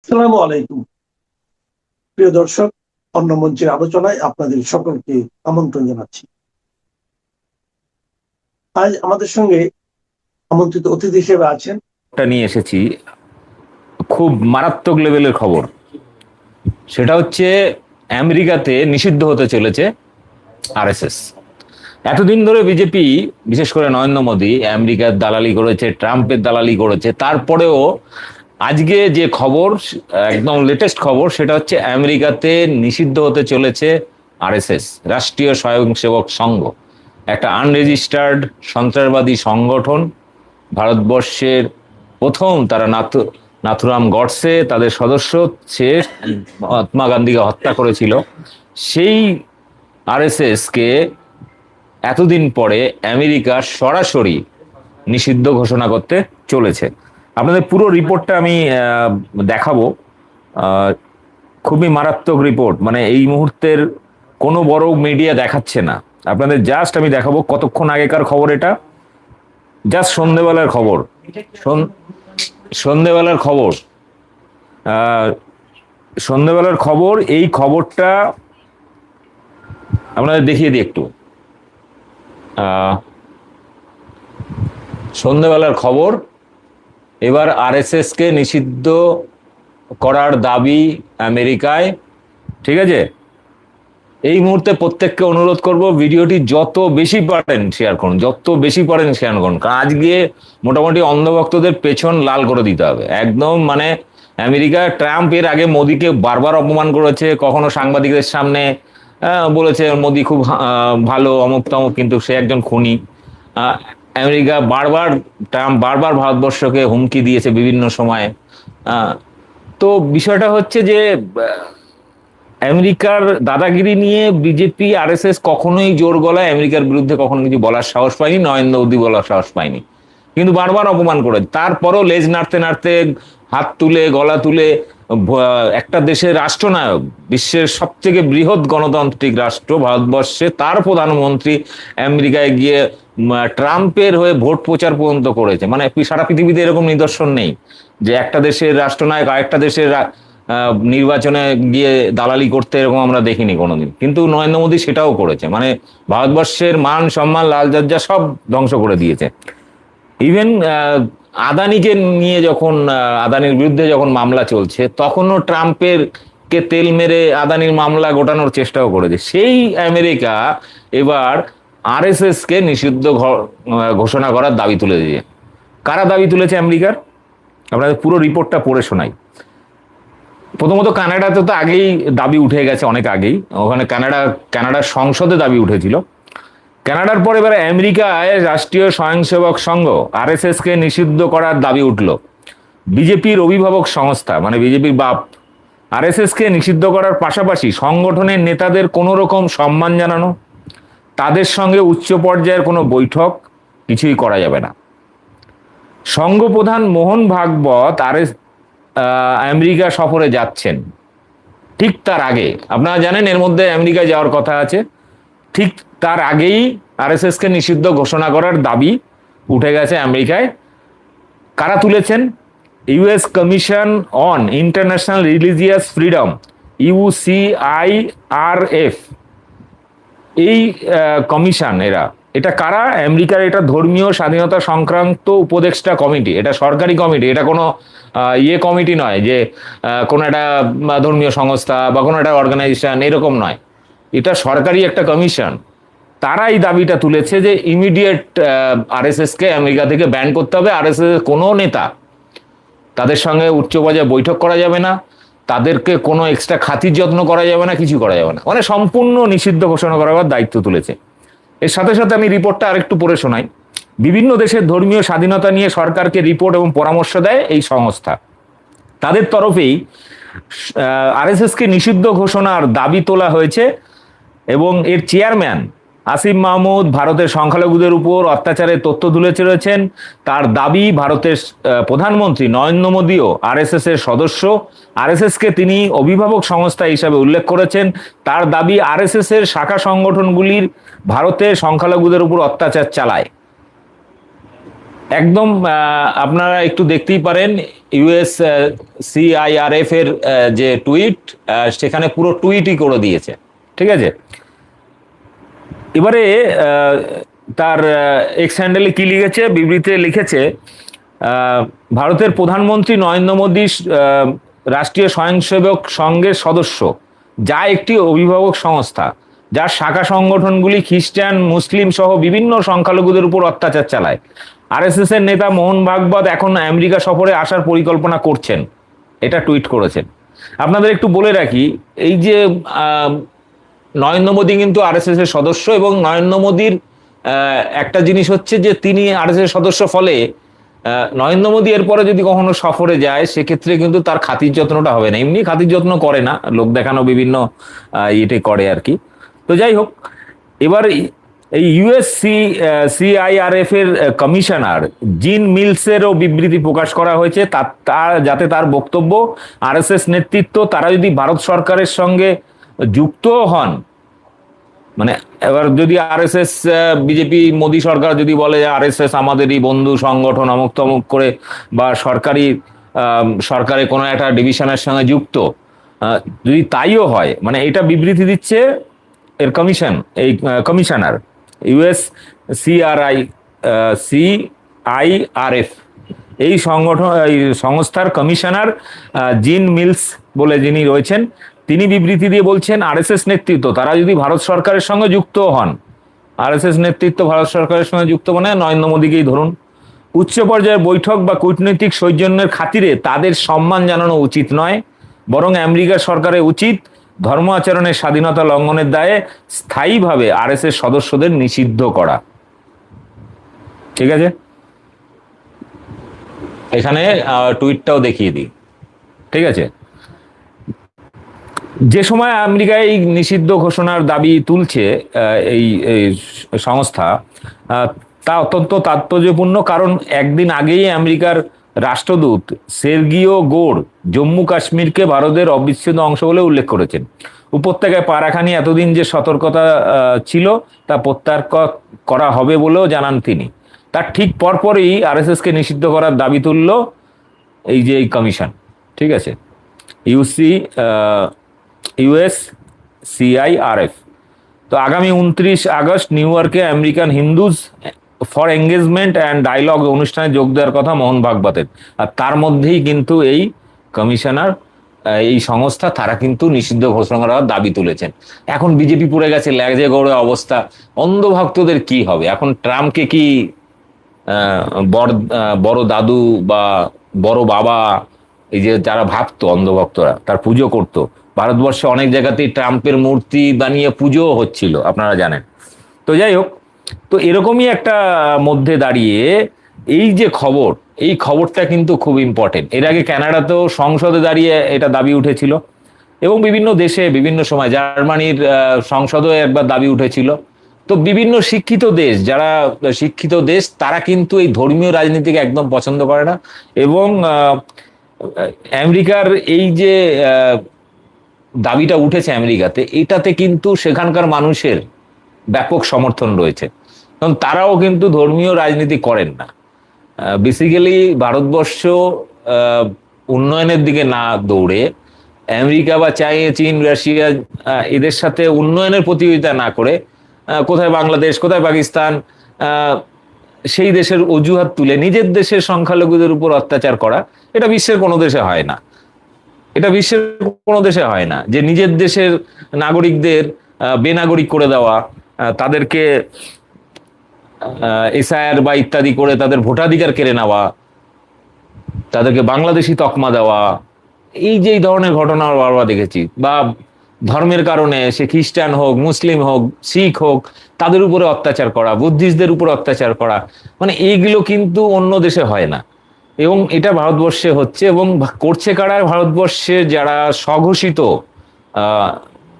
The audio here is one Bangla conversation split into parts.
আসসালামু আলাইকুম। প্রিয় দর্শক, অন্য মঞ্চের আলোচনায় আপনাদের সকলকে আমন্ত্রণ জানাচ্ছি। আজ আমাদের সঙ্গে আমন্ত্রিত অতিথি হিসেবে আছেন। নিয়ে এসেছি খুব মারাত্মক লেভেলের খবর। সেটা হচ্ছে আমেরিকাতে নিষিদ্ধ হতে চলেছে আরএসএস। এতদিন ধরে বিজেপি, বিশেষ করে নরেন্দ্র মোদী, আমেরিকার দালালি করেছে, ট্রাম্পের দালালি করেছে। তারপরেও আজকে যে খবর, একদম লেটেস্ট খবর, সেটা হচ্ছে আমেরিকাতে নিষিদ্ধ হতে চলেছে আরএসএস, রাষ্ট্রীয় স্বয়ংসেবক সংঘ, একটা আনরেজিস্টার্ড সন্ত্রাসবাদী সংগঠন। ভারতবর্ষের প্রথম তারা নাথুরাম গডসে তাদের সদস্য, সে মহাত্মা গান্ধীকে হত্যা করেছিল। সেই আরএসএস কে এতদিন পরে আমেরিকা সরাসরি নিষিদ্ধ ঘোষণা করতে চলেছে। আপনাদের পুরো রিপোর্টটা আমি দেখাবো। খুবই মারাত্মক রিপোর্ট, মানে এই মুহূর্তের কোনো বড় মিডিয়া দেখাচ্ছে না। আপনাদের জাস্ট আমি দেখাবো কতক্ষণ আগেকার খবর। এটা জাস্ট সন্ধেবেলার খবর, সন্ধেবেলার খবর, সন্ধেবেলার খবর। এই খবরটা আপনাদের দেখিয়ে দিই একটু। সন্ধেবেলার খবর। এবার আরএসএস কে নিষিদ্ধ করার দাবি আমেরিকায়। ঠিক আছে, এই মুহূর্তে প্রত্যেককে অনুরোধ করব, ভিডিওটি যত বেশি পারেন শেয়ার করুন, যত বেশি পারেন শেয়ার করুন, কারণ আজকে মোটামুটি অন্ধভক্তদের পেছন লাল করে দিতে হবে একদম। মানে আমেরিকা, ট্রাম্প এর আগে মোদিকে বারবার অপমান করেছে, কখনো সাংবাদিকদের সামনে বলেছে মোদি খুব ভালো, অমুক তমুক, কিন্তু সে একজন খুনি। আমেরিকা বারবার, ট্রাম্প বারবার ভারতবর্ষকে হুমকি দিয়েছে বিভিন্ন সময়ে। তো বিষয়টা হচ্ছে যে আমেরিকার দাদাগিরি নিয়ে বিজেপি, আরএসএস কখনোই জোর গলায় আমেরিকার বিরুদ্ধে কখনো কিছু বলার সাহস পায়নি, নরেন্দ্র মোদী বলার সাহস পায়নি, কিন্তু বারবার অপমান করে। তারপরও লেজ নাড়তে নাড়তে, হাত তুলে, গলা তুলে একটা দেশের রাষ্ট্রনায়ক, বিশ্বের সবথেকে বৃহৎ গণতান্ত্রিক রাষ্ট্র ভারতবর্ষে, তার প্রধানমন্ত্রী আমেরিকায় গিয়ে ট্রাম্পের হয়ে ভোট প্রচার পর্যন্ত করেছে। মানে সারা পৃথিবীতে এরকম নিদর্শন নেই যে একটা দেশের রাষ্ট্রনায়ক আরেকটা দেশের নির্বাচনে গিয়ে দালালি করতে, এরকম আমরা দেখিনি কোনোদিন। কিন্তু নরেন্দ্র মোদী সেটাও করেছে, মানে ভারতবর্ষের মান সম্মান, লাল ঝান্ডা সব ধ্বংস করে দিয়েছে। ইভেন আদানিকে নিয়ে যখন, আদানির বিরুদ্ধে যখন মামলা চলছে, তখনও ট্রাম্পের কে তেল মেরে আদানির মামলা গোটানোর চেষ্টাও করেছে। সেই আমেরিকা এবার আরএসএস কে নিষিদ্ধ ঘোষণা করার দাবি তুলে দিয়েছে। কারা দাবি তুলেছে আমেরিকার? আপনাদের পুরো রিপোর্টটা পড়ে শোনাই। প্রথমত কানাডাতে তো আগেই দাবি উঠে গেছে, অনেক আগেই। ওখানে কানাডার সংসদে দাবি উঠেছিল। কানাডার পর এবার আমেরিকায় রাষ্ট্রীয় স্বয়ংসেবক সংঘ, আরএসএস কে নিষিদ্ধ করার দাবি উঠল। বিজেপির অভিভাবক সংস্থা, মানে বিজেপির বাপ, আরএসএস কে নিষিদ্ধ করার পাশাপাশি সংগঠনের নেতাদের কোনো রকম সম্মান জানানো, তাদের সঙ্গে উচ্চ পর্যায়ের কোনো বৈঠক কিছুই করা যাবে না। সংঘ প্রধান মোহন ভাগবত আমেরিকা সফরে যাচ্ছেন। ঠিক তার আগে, আপনারা জানেন এর মধ্যে আমেরিকায় যাওয়ার কথা আছে, ঠিক তার আগেই আরএসএস কে নিষিদ্ধ ঘোষণা করার দাবি উঠে গেছে আমেরিকায়। কারা তুলেছেন? US Commission on International Religious Freedom, USCIRF, এই কমিশন, এটা কারা? আমেরিকার এটা ধর্মীয় স্বাধীনতা সংক্রান্ত উপদেষ্টা কমিটি। এটা সরকারি কমিটি, এটা কোনো কমিটি নয় যে কোনো একটা ধর্মীয় সংস্থা বা কোনো একটা অর্গানাইজেশন, এরকম নয়। এটা সরকারি একটা কমিশন। তারাই দাবিটা তুলেছে যে ইমিডিয়েট আরএসএস কে আমেরিকা থেকে ব্যান করতে হবে। আরএসএস এর কোনো নেতা, তাদের সঙ্গে উচ্চ পর্যায়ে বৈঠক করা যাবে না, তাদেরকে কোনো এক্সট্রা খাতির যত্ন করা যাবে না, কিছু করা যাবে না, মানে সম্পূর্ণ নিষিদ্ধ ঘোষণা করার দায়িত্ব তুলেছে। এর সাথে সাথে আমি রিপোর্টটা আরেকটু পড়ে শোনাই। বিভিন্ন দেশের ধর্মীয় স্বাধীনতা নিয়ে সরকারকে রিপোর্ট এবং পরামর্শ দেয় এই সংস্থা। তাদের তরফেই আরএসএস কে নিষিদ্ধ ঘোষণার দাবি তোলা হয়েছে এবং এর চেয়ারম্যান আসিফ মাহমুদ ভারতের সংখ্যালঘুদের উপর অত্যাচারের তথ্য তুলে চলেছেন। তার দাবি, ভারতের প্রধানমন্ত্রী নরেন্দ্র মোদীও আরএসএস এর সদস্য, আরএসএস কে তিনি অভিভাবক সংস্থা হিসাবে উল্লেখ করেছেন। তার দাবি আরএসএস এর শাখা সংগঠনগুলির ভারতের সংখ্যালঘুদের উপর অত্যাচার চালায়। একদম আপনারা একটু দেখতেই পারেন, ইউএস সিআইআরএফ এর যে টুইট, সেখানে পুরো টুইটই করে দিয়েছে, ঠিক আছে। এবারে তার এক্স হ্যান্ডেলে কি লিখেছে, বিবৃতিতে লিখেছে, ভারতের প্রধানমন্ত্রী নরেন্দ্র মোদী রাষ্ট্রীয় স্বয়ংসেবক সংঘের সদস্য, যা একটি অভিভাবক সংস্থা যার শাখা সংগঠনগুলি খ্রিস্টান, মুসলিম সহ বিভিন্ন সংখ্যালঘুদের উপর অত্যাচার চালায়। আরএসএস এর নেতা মোহন ভাগবত এখন আমেরিকা সফরে আসার পরিকল্পনা করছেন, এটা টুইট করেছেন। আপনাদের একটু বলে রাখি, এই যে নরেন্দ্র মোদী কিন্তু আরএসএস এর সদস্য, এবং নরেন্দ্র মোদীর একটা জিনিস হচ্ছে যে তিনি আরএসএস এর সদস্য, ফলে নরেন্দ্র মোদী এরপরে যদি কখনো সফরে যায় সেক্ষেত্রে কিন্তু তার খাতির যত্নটা হবে না। এমনি খাতির যত্ন করে না, লোক দেখানো বিভিন্ন ইয়েতে করে আর কি। তো যাই হোক, এবার এই সিআইআরএফ এর কমিশনার জিন মিলসেরও বিবৃতি প্রকাশ করা হয়েছে, যাতে তার বক্তব্য আরএসএস নেতৃত্ব তারা যদি ভারত সরকারের সঙ্গে যুক্ত হন, মানে এবার যদি আরএসএস, বিজেপি মোদী সরকার যদি বলে আরএসএস আমাদেরই বন্ধু সংগঠন অমুক তমুক করে, বা সরকারে কোনো একটা ডিভিশনের সঙ্গে যুক্ত, যদি তাইও হয়, মানে এটা বিবৃতি দিচ্ছে এর কমিশনার ইউএস সিআইআরএফ, এই সংস্থার কমিশনার জিন মিলস বলে যিনি রয়েছেন, তিনি বিবৃতি দিয়ে বলছেন আরএসএস নেতৃত্ব তারা যদি ভারত সরকারের সঙ্গে যুক্ত হন, আরএসএস নেতৃত্ব ভারত সরকারের সঙ্গে যুক্ত মানে নরেন্দ্র মোদীকেই ধরুন, উচ্চ পর্যায়ের বৈঠক বা কূটনৈতিক সৌজন্যের খাতিরে তাদের সম্মান জানানো উচিত নয়, বরং আমেরিকা সরকারের উচিত ধর্ম আচরণের স্বাধীনতা লঙ্ঘনের দায়ে স্থায়ীভাবে আরএসএস সদস্যদের নিষিদ্ধ করা। ঠিক আছে, এখানে টুইটটাও দেখিয়ে দিই। ঠিক আছে, যে সময় আমেরিকা এই নিষিদ্ধ ঘোষণার দাবি তুলছে এই সংস্থা, তা অত্যন্ত তাৎপর্যপূর্ণ, কারণ একদিন আগেই আমেরিকার রাষ্ট্রদূত সের্গিও গোর জম্মু কাশ্মীরকে ভারতের অবিচ্ছেদ্য অংশ বলে উল্লেখ করেছেন। উপত্যকায় পা রাখা নিয়ে এতদিন যে সতর্কতা ছিল তা প্রত্যাহার করা হবে বলেও জানান তিনি। তার ঠিক পরপরই আরএসএস কে নিষিদ্ধ করার দাবি তুলল এই যে এই কমিশন। ঠিক আছে, ইউএস সিআইআরএফ। তো আগামী 29 আগস্ট নিউ ইয়র্কে American Hindus for engagement and dialogue অনুষ্ঠানে যোগ দেওয়ার কথা মোহন ভাগবতের, আর তার মধ্যেই কিন্তু এই কমিশনার, এই সংস্থা, তারা কিন্তু নিষিদ্ধ ঘোষণা করার দাবি তুলেছেন। এখন বিজেপি পড়ে গেছে ল্যাজে গড়ে অবস্থা, অন্ধভক্তদের কি হবে? এখন ট্রাম্পকে কি বড় দাদু বা বড় বাবা, এই যে যারা ভাবতো অন্ধভক্তরা, তার পুজো করতো, ভারতবর্ষে অনেক জায়গাতেই ট্রাম্পের মূর্তি বানিয়ে পুজো হচ্ছিল, আপনারা জানেন। তো যাই হোক, তো এরকমই একটা মধ্যে দাঁড়িয়ে এই যে খবর, এই খবরটা কিন্তু খুব ইম্পর্টেন্ট। এর আগে কানাডাতেও সংসদে দাঁড়িয়ে এটা দাবি উঠেছিল, এবং বিভিন্ন দেশে বিভিন্ন সময়, জার্মানির সংসদেও একবার দাবি উঠেছিল। তো বিভিন্ন শিক্ষিত দেশ, যারা শিক্ষিত দেশ, তারা কিন্তু এই ধর্মীয় রাজনীতিকে একদম পছন্দ করে না, এবং আমেরিকার এই যে দাবিটা উঠেছে আমেরিকাতে, এটাতে কিন্তু সেখানকার মানুষের ব্যাপক সমর্থন রয়েছে, কারণ তারাও কিন্তু ধর্মীয় রাজনীতি করেন না। বেসিক্যালি ভারতবর্ষ উন্নয়নের দিকে না দৌড়ে আমেরিকা বা চীন, রাশিয়া, এদের সাথে উন্নয়নের প্রতিযোগিতা না করে কোথায় বাংলাদেশ, কোথায় পাকিস্তান, সেই দেশের অজুহাত তুলে নিজের দেশের সংখ্যালঘুদের উপর অত্যাচার করা, এটা বিশ্বের কোনো দেশে হয় না। এটা বিশ্বের কোনো দেশে হয় না যে নিজের দেশের নাগরিকদের বেনাগরিক করে দেওয়া, তাদেরকে এসআইআর বা ইত্যাদি করে তাদের ভোটাধিকার কেড়ে নেওয়া, তাদেরকে বাংলাদেশি তকমা দেওয়া, এই যে এই ধরনের ঘটনা বারবার দেখেছি। বা ধর্মের কারণে সে খ্রিস্টান হোক, মুসলিম হোক, শিখ হোক, তাদের উপরে অত্যাচার করা, বুদ্ধিস্টদের উপর অত্যাচার করা, মানে এইগুলো কিন্তু অন্য দেশে হয় না, এবং এটা ভারতবর্ষে হচ্ছে। এবং করছে কারা? ভারতবর্ষে যারা স্বঘোষিত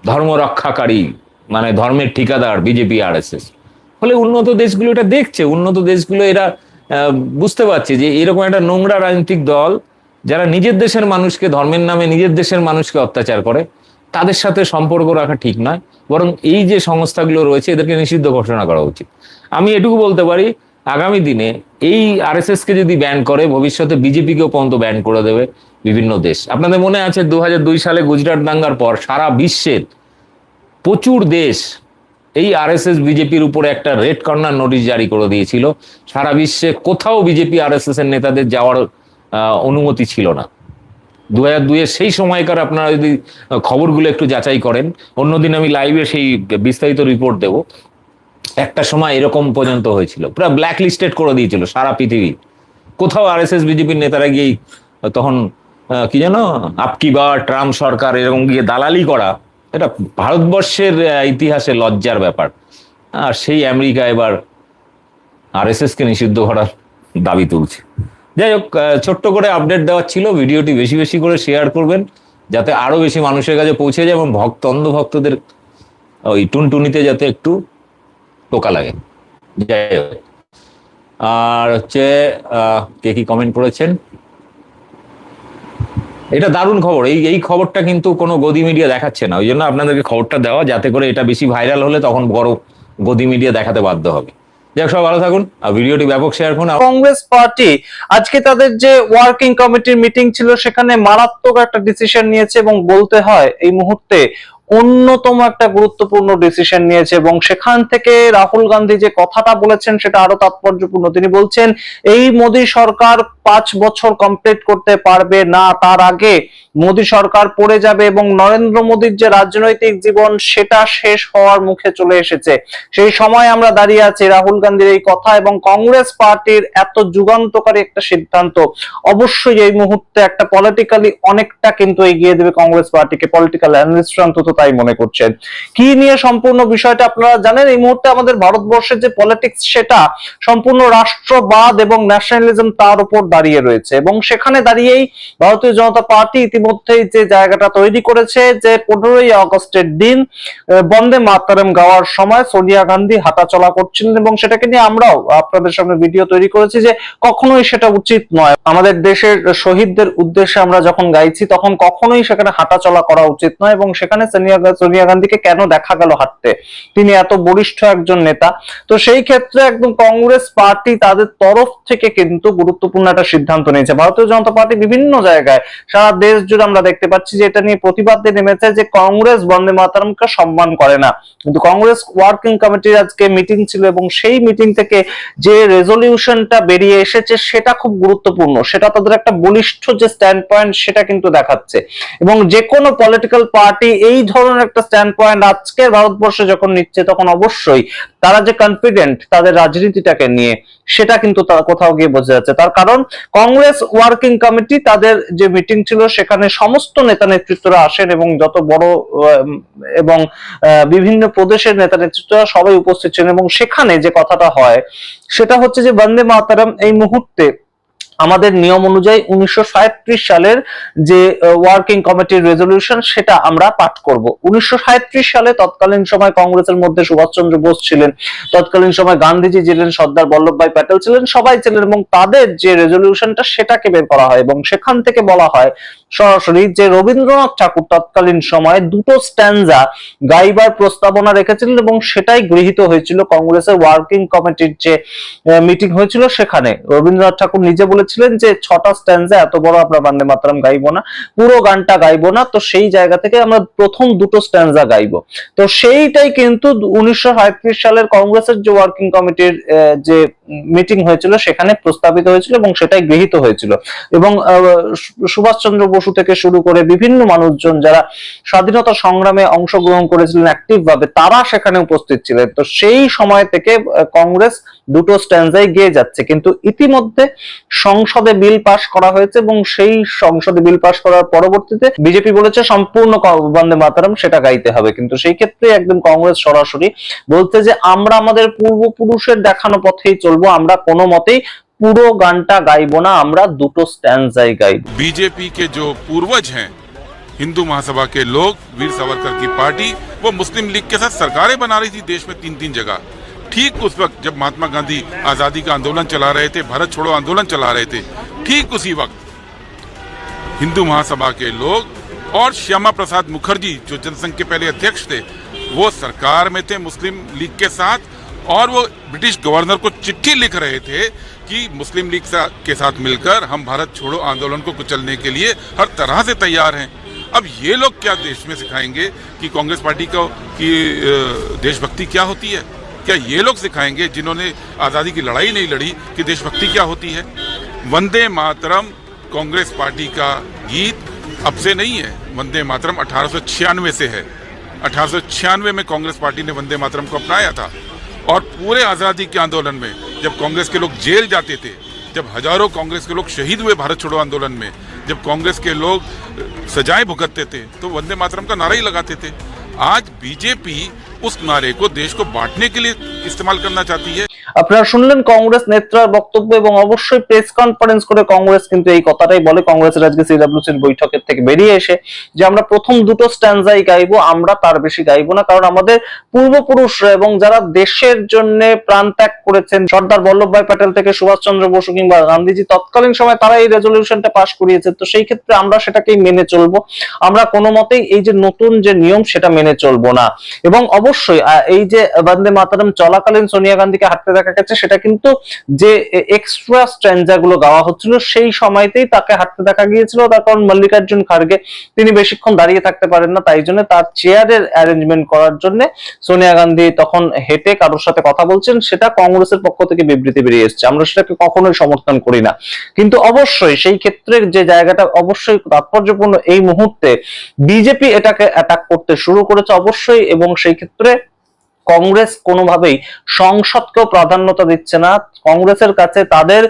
ধর্ম রক্ষাকারী, মানে ধর্মের ঠিকাদার, বিজেপি, আরএসএস। ফলে উন্নত দেশগুলো এটা দেখছে, উন্নত দেশগুলো এরা বুঝতে পারছে যে এরকম একটা নোংরা রাজনৈতিক দল, যারা নিজের দেশের মানুষকে, ধর্মের নামে নিজের দেশের মানুষকে অত্যাচার করে, তাদের সাথে সম্পর্ক রাখা ঠিক নয়, বরং এই যে সংস্থাগুলো রয়েছে এদেরকে নিষিদ্ধ ঘোষণা করা উচিত। আমি এটুকু বলতে পারি, আগামী দিনে এই আরএসএস কে যদি ব্যান করে, ভবিষ্যতে বিজেপিকেও পর্যন্ত ব্যান করে দেবে বিভিন্ন দেশ। আপনাদের মনে আছে 2002 সালে গুজরাট দাঙ্গার পর সারা বিশ্বের প্রচুর দেশ এই আরএসএস বিজেপির উপরে একটা রেড কর্নার নোটিশ জারি করে দিয়েছিল। সারা বিশ্বে কোথাও বিজেপি আরএসএস এর নেতাদের যাওয়ার অনুমতি ছিল না। 2002-এর সেই সময়কার আপনারা যদি খবরগুলো একটু যাচাই করেন, অন্যদিন আমি লাইভে সেই বিস্তারিত রিপোর্ট দেব। একটা সময় এরকম পর্যন্ত হয়েছিল, পুরো ব্ল্যাক লিস্টেড করে দিয়েছিল সারা পৃথিবী। কোথাও আরএসএস বিজেপির নেতারা গিয়েই তখন কি যেন আপকি বার ট্রাম্প সরকার এরকম গিয়ে দালালি করা, এটা ভারতবর্ষের ইতিহাসে লজ্জার ব্যাপার। আর সেই আমেরিকা এবার আরএসএস কে নিষিদ্ধ করার দাবি তুলছে। যাই হোক, ছোট্ট করে আপডেট দেওয়ার ছিল। ভিডিওটি বেশি বেশি করে শেয়ার করবেন যাতে আরো বেশি মানুষের কাছে পৌঁছে যায় এবং অন্ধ ভক্তদের ওই টুনটুনিতে যাতে একটু টোকা লাগে। যাই হোক, আর হচ্ছে কে কি কমেন্ট করেছেন, এটা দারুণ খবর। এই খবরটা কিন্তু কোনো গদি মিডিয়া দেখাচ্ছে না, ওই জন্য আপনাদেরকে খবরটা দেওয়া, যাতে করে এটা বেশি ভাইরাল হলে তখন বড় গদি মিডিয়া দেখাতে বাধ্য হবে। যাই সব ভালো থাকুন, আর ভিডিওটি ব্যাপক শেয়ার করুন। কংগ্রেস পার্টি আজকে তাদের যে ওয়ার্কিং কমিটির মিটিং ছিল সেখানে মারাত্মক একটা ডিসিশন নিয়েছে এবং বলতে হয় এই মুহূর্তে অন্যতম একটা গুরুত্বপূর্ণ ডিসিশন নিয়েছে। এবং সেখান থেকে রাহুল গান্ধী যে কথাটা বলেছেন সেটা আরো তাৎপর্যপূর্ণ। তিনি বলছেন এই মোদী সরকার 5 বছর কমপ্লিট করতে পারবে না, তার আগে মোদী সরকার পড়ে যাবে এবং নরেন্দ্র মোদীর যে রাজনৈতিক জীবন সেটা শেষ হওয়ার মুখে চলে এসেছে। সেই সময় আমরা দাঁড়িয়ে আছি। রাহুল গান্ধীর এই কথা এবং কংগ্রেস পার্টির এত যুগান্তকারী একটা সিদ্ধান্ত অবশ্যই এই মুহূর্তে একটা পলিটিক্যালি অনেকটা কিন্তু এগিয়ে দেবে কংগ্রেস পার্টিকে। পলিটিক্যাল অ্যানালিস্টরা অন্তত তাই মনে করছেন। কি নিয়ে সম্পূর্ণ বিষয়টা আপনারা জানেন। এই মুহূর্তে আমাদের ভারতবর্ষের যে পলিটিক্স সেটা সম্পূর্ণ রাষ্ট্রবাদ এবং ন্যাশনালিজম তার উপর দাঁড়িয়ে রয়েছে এবং সেখানে দাঁড়িয়েই ভারতীয় জনতা পার্টি ইতিমধ্যেই যে জায়গাটা তৈরি করেছে যে 15ই আগস্টের দিন বন্দে মাতরম গাওয়ার সময় সোনিয়া গান্ধী হাঁটাচলা করছিলেন এবং সেটাকে নিয়ে আমরাও আপনাদের সামনে ভিডিও তৈরি করেছি যে কখনোই সেটা উচিত নয়। আমাদের দেশের শহীদদের উদ্দেশ্যে আমরা যখন গাইছি তখন কখনোই সেখানে হাঁটাচলা করা উচিত নয় এবং সেখানে সোনিয়া গান্ধীকে কেন দেখা গেল হাঁটতে, তিনি এত বরিষ্ঠ একজন নেতা। তো সেই ক্ষেত্রে একদম কংগ্রেস পার্টি তাদের তরফ থেকে কিন্তু গুরুত্বপূর্ণ একটা সিদ্ধান্ত নিয়েছে। ভারতীয় জনতা পার্টি বিভিন্ন জায়গায় সারা দেশ জুড়ে আমরা দেখতে পাচ্ছি যে এটা নিয়ে প্রতিবাদ নেমেছে যে কংগ্রেস বন্দে মাতরমকে সম্মান করে না। কিন্তু কংগ্রেস ওয়ার্কিং কমিটির আজকে মিটিং ছিল এবং সেই মিটিং থেকে যে রেজলিউশনটা বেরিয়ে এসেছে সেটা খুব গুরুত্বপূর্ণ। সেটা তাদের একটা বলিষ্ঠ যে স্ট্যান্ড পয়েন্ট সেটা কিন্তু দেখাচ্ছে এবং যে কোনো পলিটিক্যাল পার্টি এই ধরনের একটা স্ট্যান্ড পয়েন্ট আজকের ভারতবর্ষে যখন নিচ্ছে তখন অবশ্যই তারা যে কনফিডেন্ট তাদের রাজনীতিটাকে নিয়ে সেটা কিন্তু তারা কোথাও গিয়ে বোঝা যাচ্ছে। তার কারণ কংগ্রেস ওয়ার্কিং কমিটি তাদের যে মিটিং ছিল সেখানে সমস্ত নেতা নেতৃত্বরা আসেন এবং যত বড় এবং বিভিন্ন প্রদেশের নেতা নেতৃত্বরা সবাই উপস্থিত ছিলেন এবং সেখানে যে কথাটা হয় সেটা হচ্ছে যে বন্দে মাতরম এই মুহূর্তে আমাদের নিয়ম অনুযায়ী 1937 সালের যে ওয়ার্কিং কমিটির রেজলিউশন সেটা আমরা পাঠ করব। 1937 সালে তৎকালীন সময় কংগ্রেসের মধ্যে সুভাষচন্দ্র বোস ছিলেন, তৎকালীন সময় গান্ধীজি ছিলেন, সর্দার বল্লভভাই প্যাটেল ছিলেন, সবাই ছিলেন এবং তাদের যে রেজলিউশনটা সেটাকে বের করা হয় এবং সেখান থেকে বলা হয় সরাসরি যে রবীন্দ্রনাথ ঠাকুর তৎকালীন সময় দুটো স্ট্যান্জা গাইবার প্রস্তাবনা রেখেছিলেন এবং সেটাই গৃহীত হয়েছিল কংগ্রেসের ওয়ার্কিং কমিটির যে মিটিং হয়েছিল সেখানে। রবীন্দ্রনাথ ঠাকুর নিজে বলেছিলেন যে 6টা স্ট্যান্জা এত বড় আমরা বন্দে মাতরম গাইবো না, পুরো গানটা গাইবো না, তো সেই জায়গা থেকে আমরা প্রথম দুটো স্ট্যান্জা গাইবো। তো সেইটাই কিন্তু 1937 সালের কংগ্রেসের যে ওয়ার্কিং কমিটির যে মিটিং হয়েছিল সেখানে প্রস্তাবিত হয়েছিল এবং সেটাই গৃহীত হয়েছিল এবং সুভাষচন্দ্র বসু থেকে শুরু করে বিভিন্ন মানুষজন যারা স্বাধীনতা সংগ্রামে অংশগ্রহণ করেছিলেন অ্যাক্টিভ ভাবে তারা সেখানে উপস্থিত ছিলেন। তো সেই সময় থেকে কংগ্রেস দুটো স্ট্যান্ডাই গিয়ে যাচ্ছে, কিন্তু ইতিমধ্যে সংসদে বিল পাস করা হয়েছে এবং সেই সংসদে বিল পাস করার পরবর্তীতে বিজেপি বলেছে সম্পূর্ণ বন্দে মাতরম সেটা গাইতে হবে। কিন্তু সেই ক্ষেত্রে একদম কংগ্রেস সরাসরি বলতে যে আমরা আমাদের পূর্বপুরুষের দেখানো পথেই চলবো, আমরা কোনো মতেই পুরো গানটা গাইবো না, আমরা দুটো স্ট্যান্ডাই গাইবো। बीजेपी के जो पूर्वज हैं हिंदू महासभा के लोग, वीर सावरकर की पार्टी, वो मुस्लिम लीग के साथ सरकारें बना रही थी देश में 3-3 जगह। ठीक उस वक्त जब महात्मा गांधी आजादी का आंदोलन चला रहे थे, भारत छोड़ो आंदोलन चला रहे थे, ठीक उसी वक्त हिंदू महासभा के लोग और श्यामा प्रसाद मुखर्जी जो जनसंघ के पहले अध्यक्ष थे वो सरकार में थे मुस्लिम लीग के साथ और वो ब्रिटिश गवर्नर को चिट्ठी लिख रहे थे कि मुस्लिम लीग के साथ मिलकर हम भारत छोड़ो आंदोलन को कुचलने के लिए हर तरह से तैयार हैं। अब ये लोग क्या देश में सिखाएंगे कि कांग्रेस पार्टी की देशभक्ति क्या होती है? क्या ये लोग सिखाएंगे जिन्होंने आज़ादी की लड़ाई नहीं लड़ी कि देशभक्ति क्या होती है? वंदे मातरम कांग्रेस पार्टी का गीत अब से नहीं है, वंदे मातरम 1896 से है। 1896 में कांग्रेस पार्टी ने वंदे मातरम को अपनाया था और पूरे आज़ादी के आंदोलन में जब कांग्रेस के लोग जेल जाते थे, जब हजारों कांग्रेस के लोग शहीद हुए भारत छोड़ो आंदोलन में, जब कांग्रेस के लोग सजाएं भुगतते थे तो वंदे मातरम का नारा ही लगाते थे। आज बीजेपी उस नारे को देश को बांटने के लिए इस्तेमाल करना चाहती है। আপনারা শুনলেন কংগ্রেস নেতার বক্তব্য এবং অবশ্যই প্রেস কনফারেন্স করে কংগ্রেস কিন্তু এই কথাটাই বলে। কংগ্রেসের আজকে সিডব্লিউসির বৈঠকের থেকে বেরিয়ে এসে যে আমরা প্রথম দুটো স্ট্যান্জাই গাইবো, আমরা তার বেশি গাইবো না, কারণ আমাদের পূর্বপুরুষরা এবং যারা দেশের জন্য প্রাণ ত্যাগ করেছেন, সর্দার বল্লভভাই প্যাটেল থেকে সুভাষচন্দ্র বসু কিংবা গান্ধীজি, তৎকালীন সময় তারা এই রেজলিউশনটা পাশ করিয়েছে। তো সেই ক্ষেত্রে আমরা সেটাকেই মেনে চলবো, আমরা কোনো মতেই এই যে নতুন যে নিয়ম সেটা মেনে চলবো না। এবং অবশ্যই এই যে বন্দে মাতরম চলাকালীন সোনিয়া গান্ধীকে হাঁটতে দেখা গেছে, সেটা কিন্তু যে এক্সট্রা স্ট্যান্জা গুলো গাওয়া হচ্ছিল সেই সময়তেই তাকে হাঁটতে দেখা গিয়েছিল। তার কারণ মল্লিকার্জুন খার্গে তিনি বেশিক্ষণ দাঁড়িয়ে থাকতে পারেন না, তাই জন্য তার চেয়ারের অ্যারেঞ্জমেন্ট করার জন্য সোনিয়া গান্ধী তখন হেঁটে কারোর সাথে কথা বলছেন, সেটা কংগ্রেসের পক্ষ থেকে বিবৃতি বেরিয়ে এসেছে। আমরা সেটাকে কখনোই সমর্থন করি না, কিন্তু অবশ্যই সেই ক্ষেত্রে যে জায়গাটা অবশ্যই তাৎপর্যপূর্ণ, এই মুহূর্তে বিজেপি এটাকে অ্যাটাক করতে শুরু করেছে অবশ্যই, এবং সেই ক্ষেত্রে কংগ্রেস কোনোভাবেই সংসদকেও প্রাধান্যতা দিচ্ছে না। কংগ্রেসের কাছে তাদের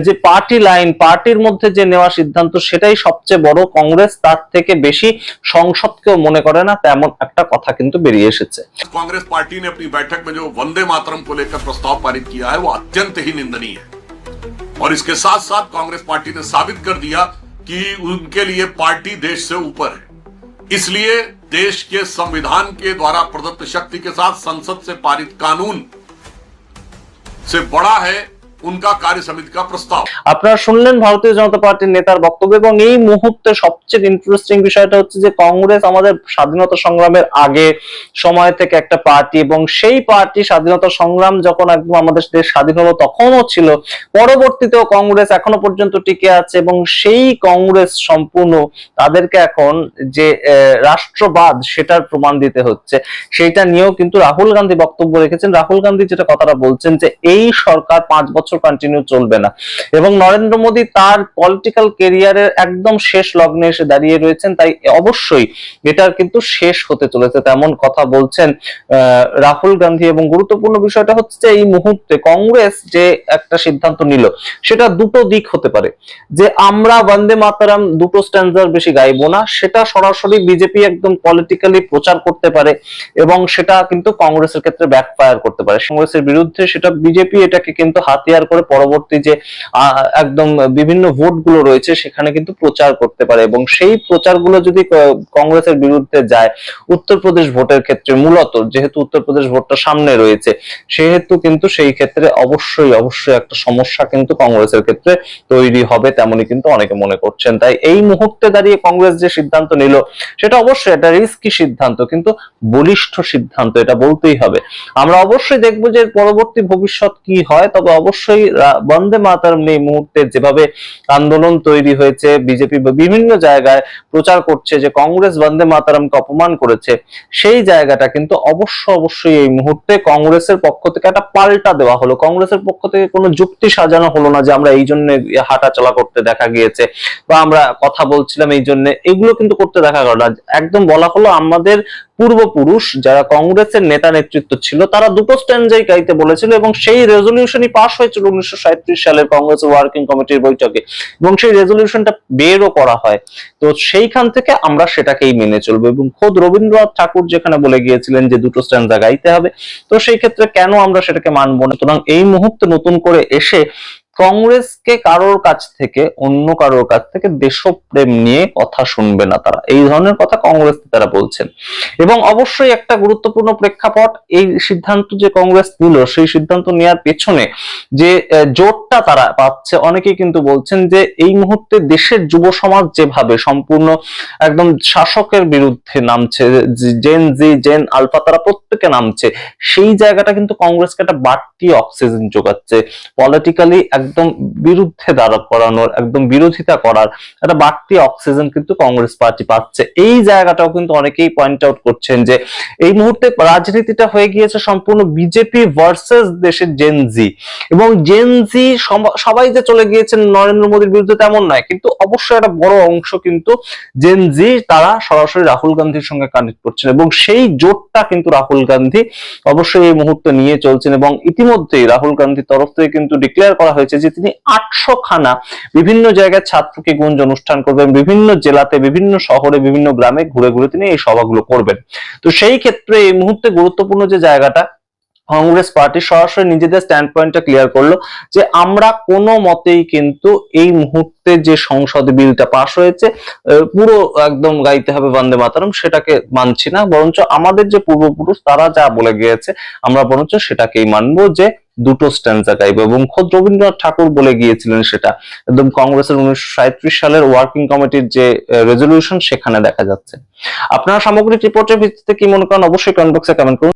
যে পার্টি লাইন, পার্টির মধ্যে যে নেওয়া সিদ্ধান্ত সেটাই সবচেয়ে বড়। কংগ্রেস তার থেকে বেশি সংসদকেও মনে করে না, তেমন একটা কথা কিন্তু বেরিয়ে এসেছে। कांग्रेस पार्टी ने अपनी बैठक में जो वंदे मातरम को लेकर प्रस्ताव पारित किया है वो अत्यंत ही निंदनीय है, और इसके साथ साथ कांग्रेस पार्टी ने साबित कर दिया कि उनके लिए पार्टी देश से ऊपर है। इसलिए देश के संविधान के द्वारा प्रदत्त शक्ति के साथ संसद से पारित कानून से बड़ा है उनका कार्य समिति का प्रस्ताव। আপনারা শুনলেন ভারতীয় জনতা পার্টির নেতার বক্তব্য, এবং এই মুহূর্তে সবচেয়ে ইন্টারেস্টিং বিষয়টা হচ্ছে যে কংগ্রেস আমাদের স্বাধীনতা সংগ্রামের আগে সময় থেকে একটা পার্টি, এবং সেই পার্টি স্বাধীনতা সংগ্রাম যখন একদম আমাদের দেশ স্বাধীন হলো তখনও ছিল, পরবর্তীতেও কংগ্রেস এখনো পর্যন্ত টিকে আছে, এবং সেই কংগ্রেস সম্পূর্ণ তাদেরকে এখন যে রাষ্ট্রবাদ সেটার প্রমাণ দিতে হচ্ছে। সেইটা নিয়েও কিন্তু রাহুল গান্ধী বক্তব্য রেখেছেন। রাহুল গান্ধী যেটা কথাটা বলছেন যে এই সরকার 5 বছর কন্টিনিউ চলবে না, এবং নরেন্দ্র মোদী তার পলিটিক্যাল ক্যারিয়ারের একদম শেষ লগ্নে এসে দাঁড়িয়ে রয়েছেন, তাই অবশ্যই এটার কিন্তু শেষ হতে চলেছে, তেমন কথা বলছেন রাহুল গান্ধী। এবং গুরুত্বপূর্ণ বিষয়টা হচ্ছে যে এই মুহূর্তে কংগ্রেস যে একটা সিদ্ধান্ত নিল সেটা দুটো দিক হতে পারে, যে আমরা বন্দে মাতরম দুটো স্ট্যান্ডার বেশি গাইবো না, সেটা সরাসরি বিজেপি একদম পলিটিক্যালি প্রচার করতে পারে, এবং সেটা কিন্তু কংগ্রেসের ক্ষেত্রে ব্যাকফায়ার করতে পারে কংগ্রেসের বিরুদ্ধে। সেটা বিজেপি এটাকে কিন্তু হাতিয়ার করে পরবর্তী যে একদম বিভিন্ন ভোট গুলো রয়েছে সেখানে কিন্তু প্রচার করতে পারে, এবং সেই প্রচারগুলো যদি কংগ্রেসের বিরুদ্ধে যায় উত্তরপ্রদেশ ভোটের ক্ষেত্রে, মূলত যেহেতু উত্তরপ্রদেশ ভোটটা সামনে রয়েছে সেহেতু কিন্তু সেই ক্ষেত্রে অবশ্যই একটা সমস্যা কিন্তু কংগ্রেসের ক্ষেত্রে তৈরি হবে, তেমনই কিন্তু অনেকে মনে করছেন। তাই এই মুহূর্তে দাঁড়িয়ে কংগ্রেস যে সিদ্ধান্ত নিল সেটা অবশ্যই একটা রিস্কি সিদ্ধান্ত, কিন্তু বলিষ্ঠ সিদ্ধান্ত, এটা বলতেই হবে। আমরা অবশ্যই দেখবো যে পরবর্তী ভবিষ্যৎ কি হয়, তবে অবশ্যই বন্দে মাতরম এই মুহূর্তে যেভাবে আন্দোলন তৈরি হয়েছে, বিজেপি বিভিন্ন জায়গায় প্রচার করছে যে কংগ্রেস বন্দে মাতরমকে অপমান করেছে, সেই জায়গাটা কিন্তু অবশ্যই এই মুহূর্তে কংগ্রেসের পক্ষ থেকে একটা পাল্টা দেওয়া হলো। কংগ্রেসের পক্ষ থেকে কোনো যুক্তি সাজানো হলো না যে আমরা এই জন্য হাঁটা চলা করতে দেখা গিয়েছে বা আমরা কথা বলছিলাম এই জন্য, এগুলো কিন্তু করতে দেখা গেল না। একদম বলা হলো আমাদের পূর্বপুরুষ যারা কংগ্রেসের নেতা নেতৃত্ব ছিল তারা দুটো স্ট্যান্ডাই গাইতে বলেছিল, এবং সেই রেজলিউশনই পাস হয়েছিল 1937 সালের কংগ্রেসের ওয়ার্কিং কমিটির বৈঠকে, এবং সেই রেজলিউশনটা বেরও করা হয়। তো সেইখান থেকে আমরা সেটাকেই মেনে চলবো, এবং খোদ রবীন্দ্রনাথ ঠাকুর যেখানে বলে গিয়েছিলেন যে দুটো স্ট্যান্ডা গাইতে হবে, তো সেই ক্ষেত্রে কেন আমরা সেটাকে মানবো না? সুতরাং এই মুহূর্তে নতুন করে এসে কংগ্রেসকে কারোর কাছ থেকে, অন্য কারোর কাছ থেকে দেশপ্রেম নিয়ে কথা শুনবে না তারা, এই ধরনের কথা কংগ্রেস তারা বলছেন। এবং অবশ্যই একটা গুরুত্বপূর্ণ প্রেক্ষাপট, এই সিদ্ধান্ত যে কংগ্রেস নিল, সেই সিদ্ধান্ত নেওয়ার পেছনে যে জোটটা তারা পাচ্ছে, অনেকেই কিন্তু বলছেন যে এই মুহূর্তে দেশের যুব সমাজ যেভাবে সম্পূর্ণ একদম শাসকের বিরুদ্ধে নামছে, জেন আলফা তারা প্রত্যেকে নামছে, সেই জায়গাটা কিন্তু কংগ্রেসকে একটা বাড়তি অক্সিজেন যোগাচ্ছে, পলিটিক্যালি একদম বিরুদ্ধে দাঁড়া করানোর, একদম বিরোধিতা করার একটা বাড়তি অক্সিজেন কিন্তু কংগ্রেস পার্টি পাচ্ছে। এই জায়গাটাও কিন্তু অনেকেই পয়েন্ট আউট করছেন যে এই মুহূর্তে রাজনীতিটা হয়ে গিয়েছে সম্পূর্ণ বিজেপি ভার্সেস দেশের জেনজি, এবং জেনজি সবাই যে চলে গিয়েছেন নরেন্দ্র মোদীর বিরুদ্ধে তেমন নয়, কিন্তু অবশ্যই একটা বড় অংশ কিন্তু জেনজি তারা সরাসরি রাহুল গান্ধীর সঙ্গে কানেক্ট করছেন, এবং সেই জোটটা কিন্তু রাহুল গান্ধী অবশ্যই এই মুহূর্তে নিয়ে চলছেন। এবং ইতিমধ্যেই রাহুল গান্ধীর তরফ থেকে কিন্তু ডিক্লেয়ার করা হয়েছে যে তিনি 800 খানা বিভিন্ন জায়গায় ছাত্রকে গুঞ্জ অনুষ্ঠান করবেন, বিভিন্ন জেলাতে, বিভিন্ন শহরে, বিভিন্ন গ্রামে ঘুরে ঘুরে তিনি এই সভাগুলো করবেন। তো সেই ক্ষেত্রে এই মুহূর্তে গুরুত্বপূর্ণ যে জায়গাটা, কংগ্রেস পার্টি সরাসরি নিজেদের স্ট্যান্ড পয়েন্টটা ক্লিয়ার করলো যে আমরা কোনো মতেই কিন্তু এই মুহূর্তে যে সংসদে বিলটা পাশ হয়েছে পুরো একদম গাইতে হবে বন্দে মাতরম, সেটাকে মানছি না, বরঞ্চ আমাদের যে পূর্বপুরুষ তারা যা বলে গিয়েছে আমরা বরঞ্চ সেটাকেই মানবো, যে দুটো স্ট্যান্ডা গাইবো। এবং খোদ রবীন্দ্রনাথ ঠাকুর বলে গিয়েছিলেন সেটা, একদম কংগ্রেসের 1937 সালের ওয়ার্কিং কমিটির যে রেজলিউশন সেখানে দেখা যাচ্ছে। আপনারা সামগ্রিক রিপোর্টের ভিত্তিতে কি মনে করেন অবশ্যই কমেন্ট বক্সে কমেন্ট করুন।